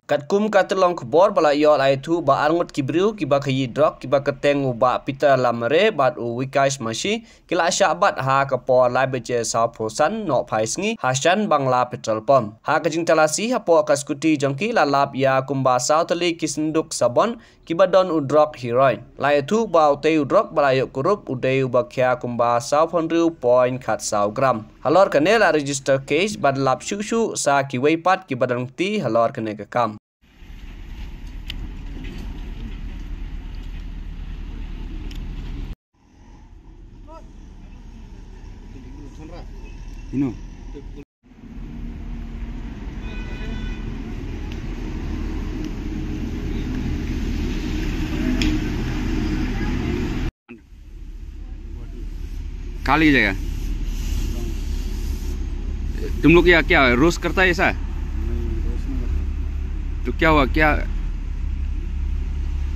Kat kum katelong kebor bala yol ai tu ba arngut kibriu kiba kayi drok kiba ketengu ba Peter Lamare bat u Wikash Mashi kila syabat ha kapor lai beje sao posan no paisngi hasan bangla petrol pom ha kajing talasi ha po kaskuti jongki la lap ya kumba sao tali kisnduk sabon kiba don u drok heroin lai tu ba u te u drok bala yok kurup u de u ba kya kumba sao ponriu point kat sao gram halor kanela register case bad lap shu sa ki weipat ki badang ti halor kane ka kam Ino. खाली जगह तुम लोग क्या रोज करता है ऐसा? तो क्या हुआ क्या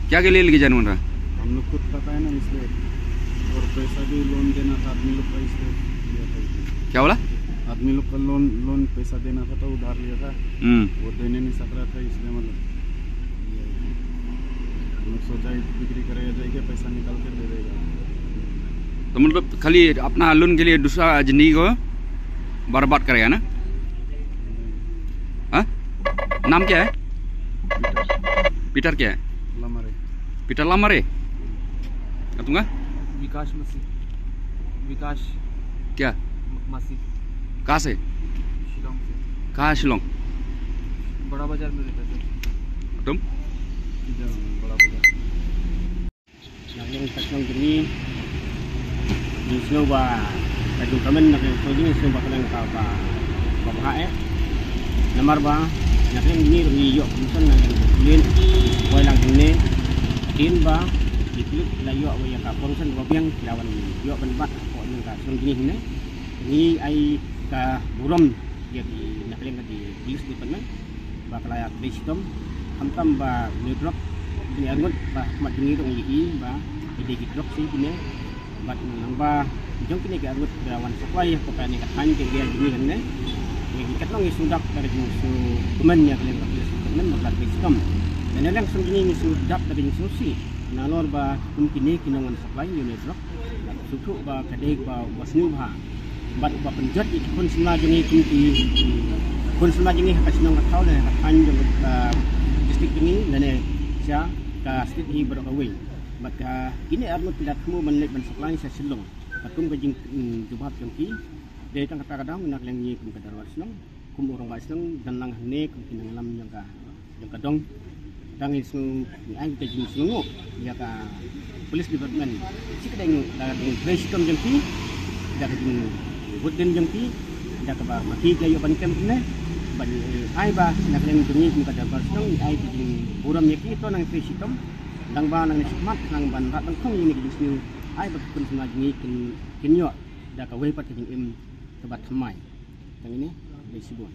क्या के लिए लेके जाना रहा? हम लोग खुद पता है ना इसलिए और पैसा भी लोन देना था आदमी लोग का इसलिए क्या बोला? आदमी लोग का लोन पैसा देना था तो उधार लिया था वो देने नहीं सक रहा था इसलिए मतलब हम लोग सोचा बिक्री करेगा जाएगा पैसा निकाल के दे देगा तो मतलब खाली अपना लोन के लिए दूसरा जिंदगी को बर्बाद करेगा ना? हाँ? नाम क्या है? पीटर क्या है? लमारे पीटर लामारे तुम्हारा? विकास मसी विकास क्या मसी कहाँ से? शिलोंग से कहाँ है शिलोंग? बड़ा बाजार में रहता है। तुम? बड़ा बाजार yang takang gini di sini ba kajung kamen nak yang tu ni sini ba kalang ka ba ba namar ba nak yang ni ri yo kunsan nak yang lin boy lang ni tin ba diklik la yo ba yang ka kunsan ba biang lawan yo ban bat ko yang ka sun gini ni ai ka buram dia di nak yang di polis department ba kalaya kristom hamtam ba neutral ini angut ba mat ni dong yi ba ide gidrok sih ini bat namba jong kini ga angut lawan supply ko pa ni ka han ke dia gini kan ne ni katong isudak dari musu teman ya kalian teman makat sistem dan yang sung ini isudak dari susi nalor ba kini kinangan supply unit rock suku ba kadek ba wasnu ba bat ba penjat ikun semua jengi kunti kun semua jengi kasinong katau le han jong distrik ini nane sia ka stit hi berkawin maka ini arno tidak kamu menlek ban supply sa silong akum gajing jubhat jongki de tang kata kadang nak lengi kum kadar wasnong kum orang wasnong dan lang ne kum kinangalam yang kadong tang isu ni ai gajing sungu ya ka police department sikadeng da fresh kum jongki da gajing budin jongki da ka ba maki kayo ban kem ne ban ai ba nak lengi kum kadar wasnong ai gajing buram yaki to nang fresh kum dang ba nang nismat nang ban rat nang khong ini di sini ai ba kun semua jengi kin yo da ka wei pat kin im tebat thamai tang ini dari sibon